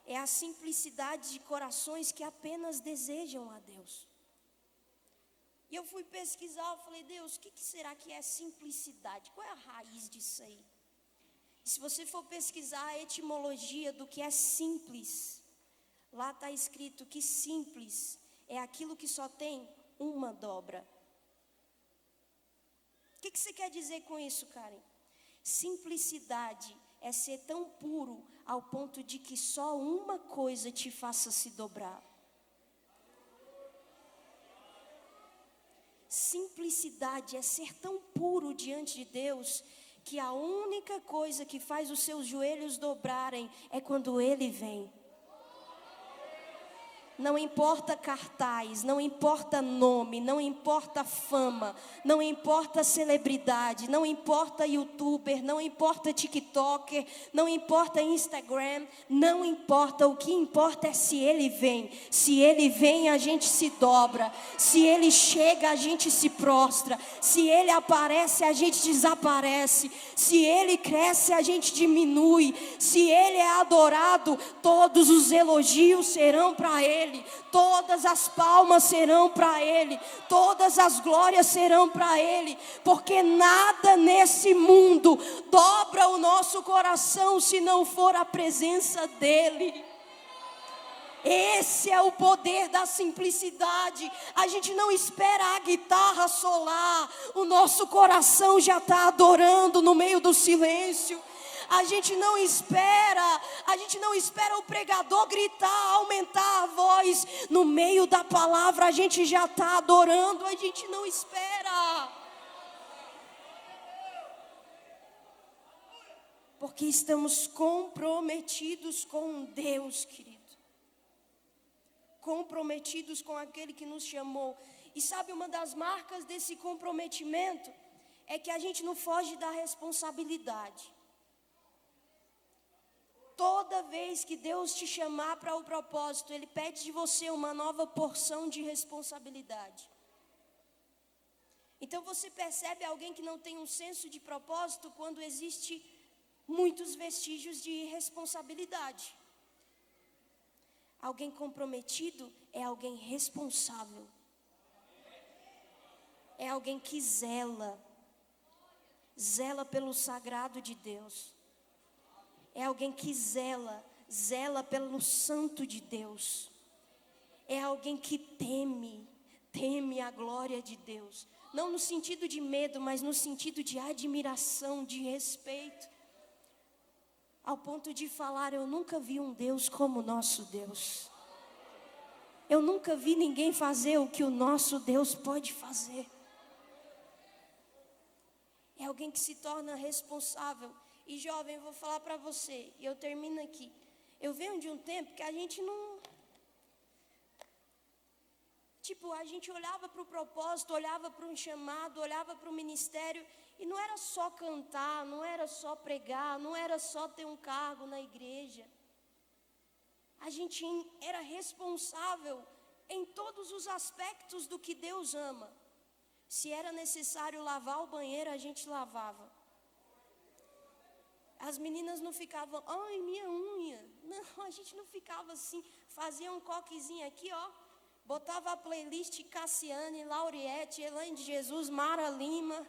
É a simplicidade de corações que apenas desejam a Deus. E eu fui pesquisar, eu falei: Deus, o que será que é simplicidade? Qual é a raiz disso aí? E se você for pesquisar a etimologia do que é simples, lá está escrito que simples é aquilo que só tem uma dobra. O que você quer dizer com isso, Karen? Simplicidade é ser tão puro ao ponto de que só uma coisa te faça se dobrar. Simplicidade é ser tão puro diante de Deus que a única coisa que faz os seus joelhos dobrarem é quando Ele vem. Não importa cartaz, não importa nome, não importa fama, não importa celebridade, não importa youtuber, não importa tiktoker, não importa Instagram, não importa, o que importa é se ele vem. Se ele vem, a gente se dobra. Se ele chega, a gente se prostra. Se ele aparece, a gente desaparece. Se ele cresce, a gente diminui. Se ele é adorado, todos os elogios serão para ele. Ele, todas as palmas serão para Ele, todas as glórias serão para Ele, porque nada nesse mundo dobra o nosso coração se não for a presença dEle. Esse é o poder da simplicidade. A gente não espera a guitarra solar, o nosso coração já está adorando no meio do silêncio. A gente não espera o pregador gritar, aumentar a voz. No meio da palavra a gente já está adorando, a gente não espera. Porque estamos comprometidos com Deus, querido. Comprometidos com aquele que nos chamou. E sabe, uma das marcas desse comprometimento é que a gente não foge da responsabilidade. Toda vez que Deus te chamar para o propósito, Ele pede de você uma nova porção de responsabilidade. Então você percebe alguém que não tem um senso de propósito quando existe muitos vestígios de irresponsabilidade. Alguém comprometido é alguém responsável. É alguém que zela pelo sagrado de Deus. É alguém que zela pelo santo de Deus. É alguém que teme a glória de Deus. Não no sentido de medo, mas no sentido de admiração, de respeito. Ao ponto de falar, eu nunca vi um Deus como o nosso Deus. Eu nunca vi ninguém fazer o que o nosso Deus pode fazer. É alguém que se torna responsável. E jovem, eu vou falar para você, e eu termino aqui. Eu venho de um tempo que a gente não... a gente olhava para o propósito, olhava para um chamado, olhava para o ministério... E não era só cantar, não era só pregar, não era só ter um cargo na igreja. A gente era responsável em todos os aspectos do que Deus ama. Se era necessário lavar o banheiro, a gente lavava. As meninas não ficavam, ai, minha unha. Não, a gente não ficava assim, fazia um coquezinho aqui, ó. Botava a playlist Cassiane, Lauriette, Elaine de Jesus, Mara Lima...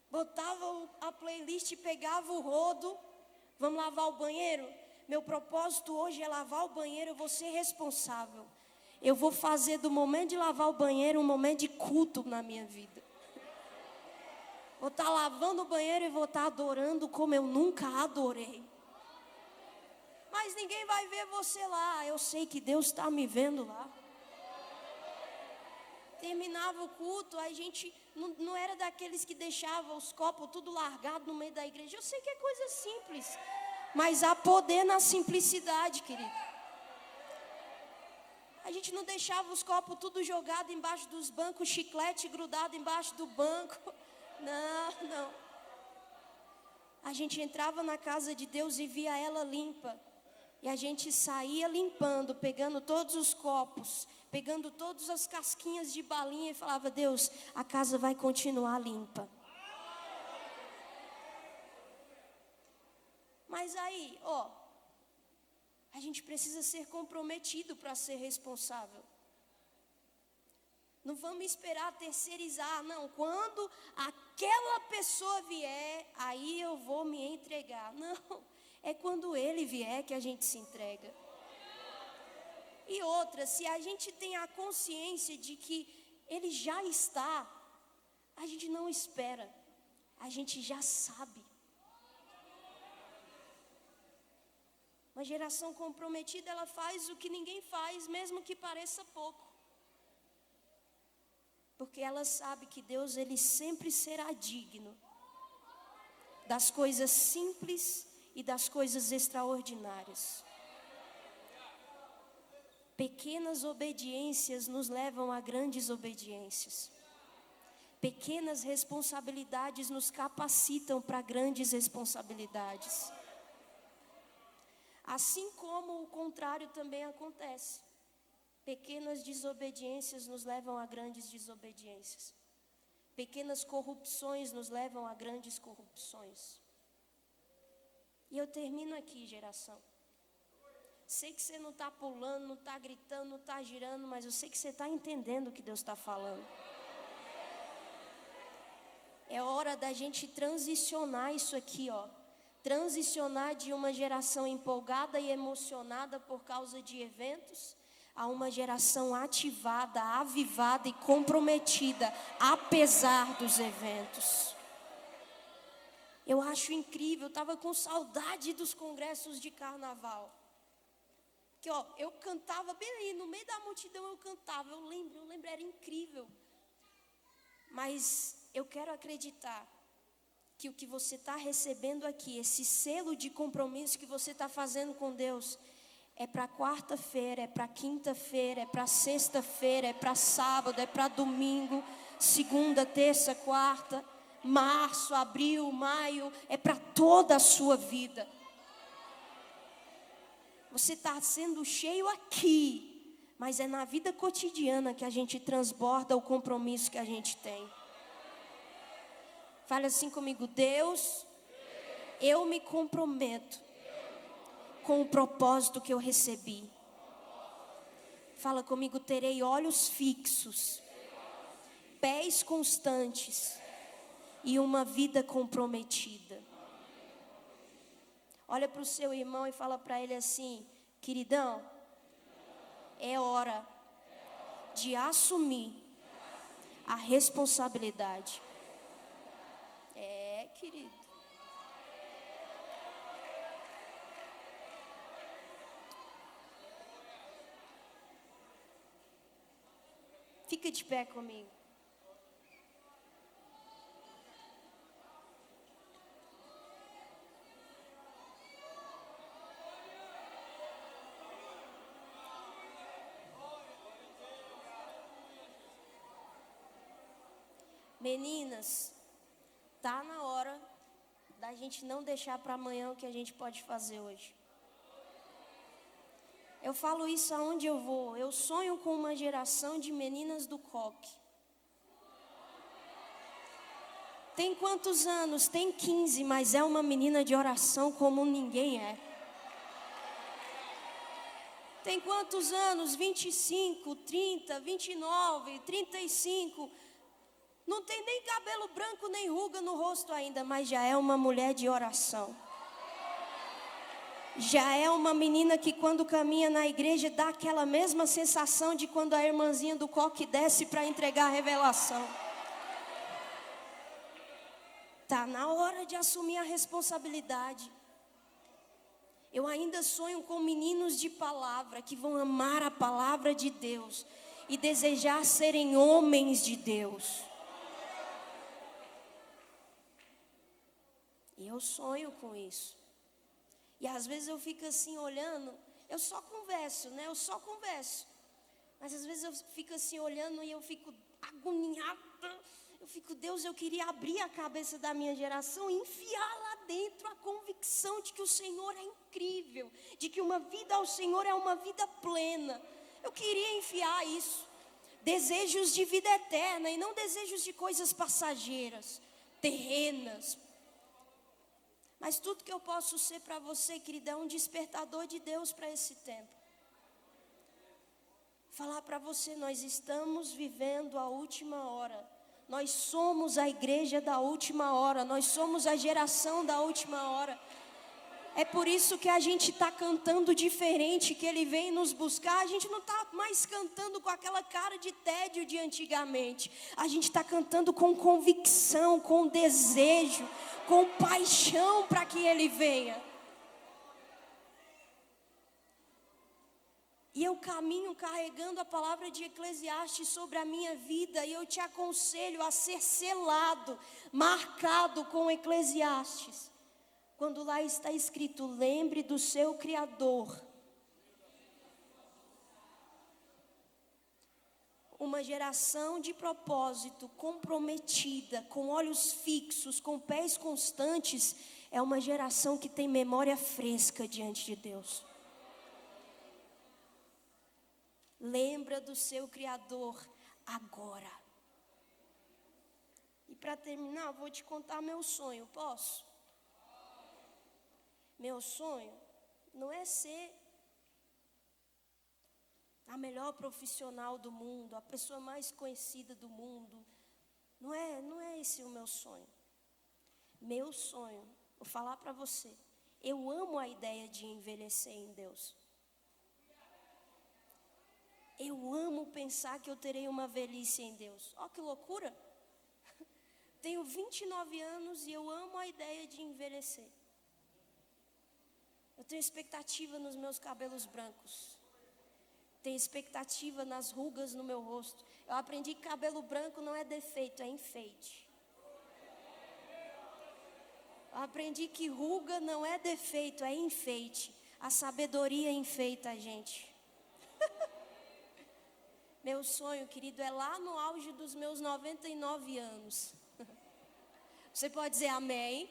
Botava a playlist, pegava o rodo. Vamos lavar o banheiro? Meu propósito hoje é lavar o banheiro. Eu vou ser responsável. Eu vou fazer do momento de lavar o banheiro um momento de culto na minha vida. Vou estar lavando o banheiro e vou estar adorando como eu nunca adorei. Mas ninguém vai ver você lá. Eu sei que Deus está me vendo lá. Terminava o culto, a gente não era daqueles que deixavam os copos tudo largado no meio da igreja. Eu sei que é coisa simples, mas há poder na simplicidade, querido. A gente não deixava os copos tudo jogado embaixo dos bancos, chiclete grudado embaixo do banco. Não. A gente entrava na casa de Deus e via ela limpa. E a gente saía limpando, pegando todos os copos, pegando todas as casquinhas de balinha e falava, Deus, a casa vai continuar limpa. Mas aí, a gente precisa ser comprometido para ser responsável. Não vamos esperar terceirizar, não. Quando aquela pessoa vier, aí eu vou me entregar. Não, é quando ele vier que a gente se entrega. E outra, se a gente tem a consciência de que ele já está, a gente não espera, a gente já sabe. Uma geração comprometida, ela faz o que ninguém faz, mesmo que pareça pouco. Porque ela sabe que Deus, Ele sempre será digno das coisas simples e das coisas extraordinárias. Pequenas obediências nos levam a grandes obediências. Pequenas responsabilidades nos capacitam para grandes responsabilidades. Assim como o contrário também acontece. Pequenas desobediências nos levam a grandes desobediências. Pequenas corrupções nos levam a grandes corrupções. E eu termino aqui, geração. Sei que você não está pulando, não está gritando, não está girando, mas eu sei que você está entendendo o que Deus está falando. É hora da gente transicionar isso aqui, ó. Transicionar de uma geração empolgada e emocionada por causa de eventos, a uma geração ativada, avivada e comprometida, apesar dos eventos. Eu acho incrível, eu estava com saudade dos congressos de carnaval. Que ó, eu cantava bem ali, no meio da multidão eu cantava, eu lembro, era incrível. Mas eu quero acreditar que o que você está recebendo aqui, esse selo de compromisso que você está fazendo com Deus, é para quarta-feira, é para quinta-feira, é para sexta-feira, é para sábado, é para domingo, segunda, terça, quarta, março, abril, maio, é para toda a sua vida. Você está sendo cheio aqui, mas é na vida cotidiana que a gente transborda o compromisso que a gente tem. Fala assim comigo: Deus, eu me comprometo com o propósito que eu recebi. Fala comigo: terei olhos fixos, pés constantes e uma vida comprometida. Olha para o seu irmão e fala para ele assim: queridão, é hora de assumir a responsabilidade. É, querido. Fica de pé comigo. Meninas, tá na hora da gente não deixar para amanhã o que a gente pode fazer hoje. Eu falo isso aonde eu vou. Eu sonho com uma geração de meninas do coque. Tem quantos anos? Tem 15, mas é uma menina de oração como ninguém é. Tem quantos anos? 25, 30, 29, 35. Não tem nem cabelo branco, nem ruga no rosto ainda, mas já é uma mulher de oração. Já é uma menina que quando caminha na igreja dá aquela mesma sensação de quando a irmãzinha do coque desce para entregar a revelação. Tá na hora de assumir a responsabilidade. Eu ainda sonho com meninos de palavra que vão amar a palavra de Deus e desejar serem homens de Deus. E eu sonho com isso. E às vezes eu fico assim olhando, eu só converso, né? Eu só converso. Mas às vezes eu fico assim olhando e eu fico agoniada. Eu fico, Deus, eu queria abrir a cabeça da minha geração e enfiar lá dentro a convicção de que o Senhor é incrível, de que uma vida ao Senhor é uma vida plena. Eu queria enfiar isso. Desejos de vida eterna e não desejos de coisas passageiras, terrenas. Mas tudo que eu posso ser para você, querida, é um despertador de Deus para esse tempo. Falar para você, nós estamos vivendo a última hora. Nós somos a igreja da última hora. Nós somos a geração da última hora. É por isso que a gente está cantando diferente, que Ele vem nos buscar. A gente não está mais cantando com aquela cara de tédio de antigamente. A gente está cantando com convicção, com desejo, com paixão para que Ele venha. E eu caminho carregando a palavra de Eclesiastes sobre a minha vida. E eu te aconselho a ser selado, marcado com Eclesiastes. Quando lá está escrito, lembre do seu Criador. Uma geração de propósito, comprometida, com olhos fixos, com pés constantes, é uma geração que tem memória fresca diante de Deus. Lembra do seu Criador agora. E para terminar, eu vou te contar meu sonho, posso? Meu sonho não é ser a melhor profissional do mundo, a pessoa mais conhecida do mundo. Não é esse o meu sonho. Meu sonho, vou falar para você, eu amo a ideia de envelhecer em Deus. Eu amo pensar que eu terei uma velhice em Deus. Ó, que loucura! Tenho 29 anos e eu amo a ideia de envelhecer. Eu tenho expectativa nos meus cabelos brancos. Tenho expectativa nas rugas no meu rosto. Eu aprendi que cabelo branco não é defeito, é enfeite. Eu aprendi que ruga não é defeito, é enfeite. A sabedoria enfeita a gente. Meu sonho, querido, é lá no auge dos meus 99 anos. Você pode dizer amém?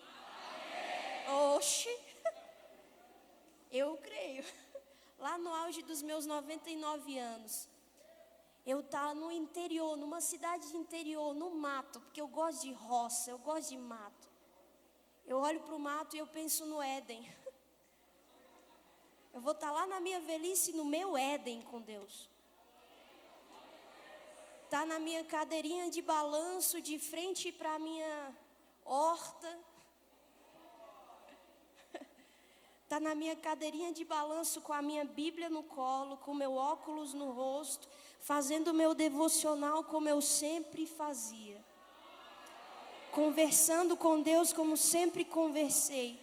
Amém. Oxi. Eu creio. Lá no auge dos meus 99 anos. Eu estar no interior, numa cidade de interior, no mato. Porque eu gosto de roça, eu gosto de mato. Eu olho para o mato e eu penso no Éden. Eu vou estar lá na minha velhice, no meu Éden com Deus. Tá na minha cadeirinha de balanço, de frente para a minha horta. Tá na minha cadeirinha de balanço com a minha Bíblia no colo, com meu óculos no rosto, fazendo o meu devocional como eu sempre fazia. Conversando com Deus como sempre conversei.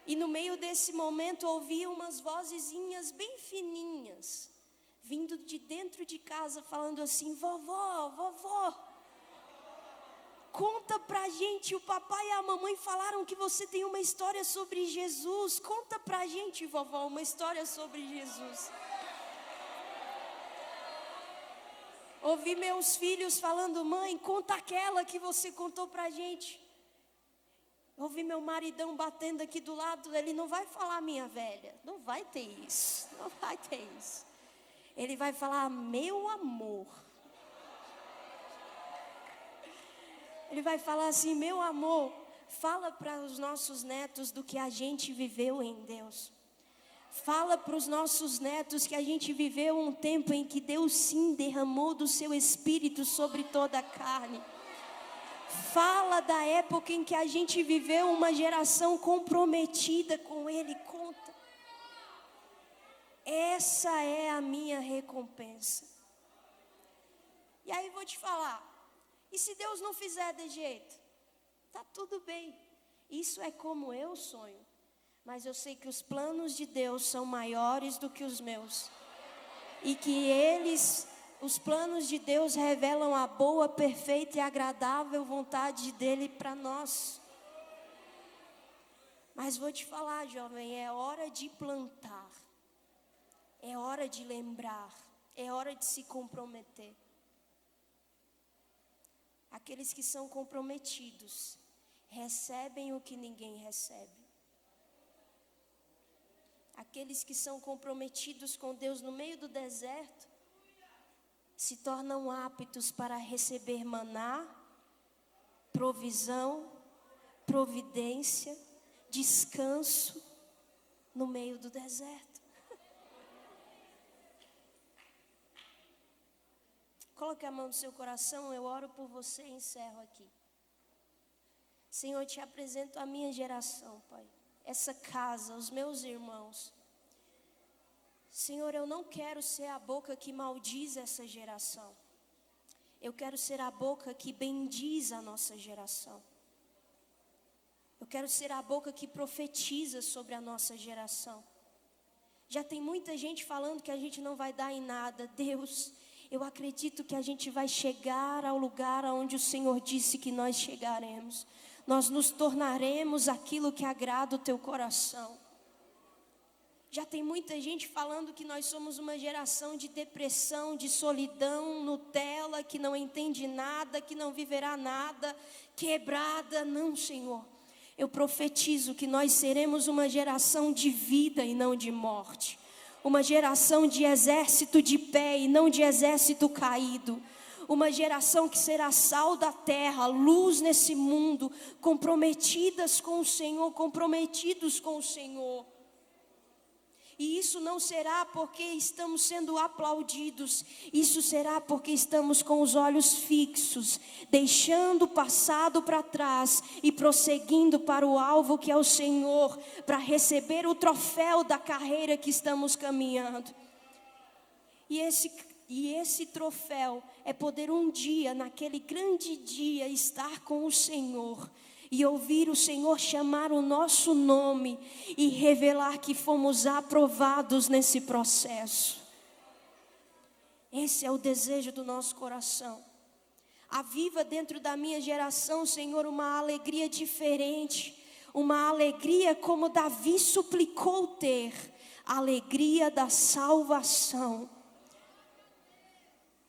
E no meio desse momento ouvi umas vozezinhas bem fininhas, vindo de dentro de casa, falando assim: vovó, conta pra gente, o papai e a mamãe falaram que você tem uma história sobre Jesus. Conta pra gente, vovó, uma história sobre Jesus. Ouvi meus filhos falando: mãe, conta aquela que você contou pra gente. Ouvi meu maridão batendo aqui do lado. Ele não vai falar minha velha, não vai ter isso, não vai ter isso. Ele vai falar meu amor. Ele vai falar assim: meu amor, fala para os nossos netos do que a gente viveu em Deus. Fala para os nossos netos que a gente viveu um tempo em que Deus sim derramou do seu Espírito sobre toda a carne. Fala da época em que a gente viveu uma geração comprometida com Ele. Conta. Essa é a minha recompensa. E aí vou te falar. E se Deus não fizer de jeito? Tá tudo bem. Isso é como eu sonho. Mas eu sei que os planos de Deus são maiores do que os meus. E que os planos de Deus revelam a boa, perfeita e agradável vontade dEle para nós. Mas vou te falar, jovem, é hora de plantar. É hora de lembrar. É hora de se comprometer. Aqueles que são comprometidos recebem o que ninguém recebe. Aqueles que são comprometidos com Deus no meio do deserto se tornam aptos para receber maná, provisão, providência, descanso no meio do deserto. Coloque a mão no seu coração, eu oro por você e encerro aqui. Senhor, eu te apresento a minha geração, Pai. Essa casa, os meus irmãos. Senhor, eu não quero ser a boca que maldiz essa geração. Eu quero ser a boca que bendiz a nossa geração. Eu quero ser a boca que profetiza sobre a nossa geração. Já tem muita gente falando que a gente não vai dar em nada. Deus, eu acredito que a gente vai chegar ao lugar onde o Senhor disse que nós chegaremos. Nós nos tornaremos aquilo que agrada o teu coração. Já tem muita gente falando que nós somos uma geração de depressão, de solidão, Nutella, que não entende nada, que não viverá nada, quebrada. Não, Senhor. Eu profetizo que nós seremos uma geração de vida e não de morte. Uma geração de exército de pé e não de exército caído. Uma geração que será sal da terra, luz nesse mundo, comprometidas com o Senhor, comprometidos com o Senhor. E isso não será porque estamos sendo aplaudidos. Isso será porque estamos com os olhos fixos, deixando o passado para trás e prosseguindo para o alvo que é o Senhor, para receber o troféu da carreira que estamos caminhando. E esse troféu é poder um dia, naquele grande dia, estar com o Senhor e ouvir o Senhor chamar o nosso nome e revelar que fomos aprovados nesse processo. Esse é o desejo do nosso coração. Aviva dentro da minha geração, Senhor, uma alegria diferente, uma alegria como Davi suplicou ter, a alegria da salvação.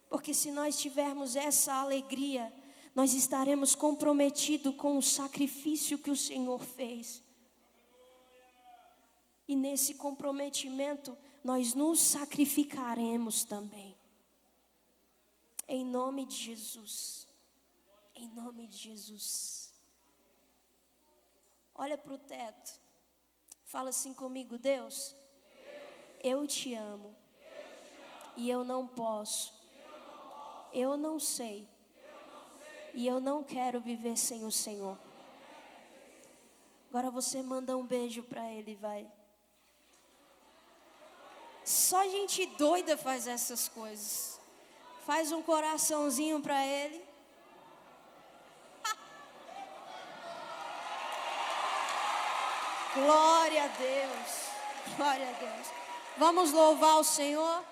Porque se nós tivermos essa alegria, nós estaremos comprometidos com o sacrifício que o Senhor fez. E nesse comprometimento, nós nos sacrificaremos também. Em nome de Jesus. Em nome de Jesus. Olha para o teto. Fala assim comigo: Deus, eu te amo. E eu não posso. Eu não sei. E eu não quero viver sem o Senhor. Agora você manda um beijo para ele, vai. Só gente doida faz essas coisas. Faz um coraçãozinho para ele. Glória a Deus. Glória a Deus. Vamos louvar o Senhor.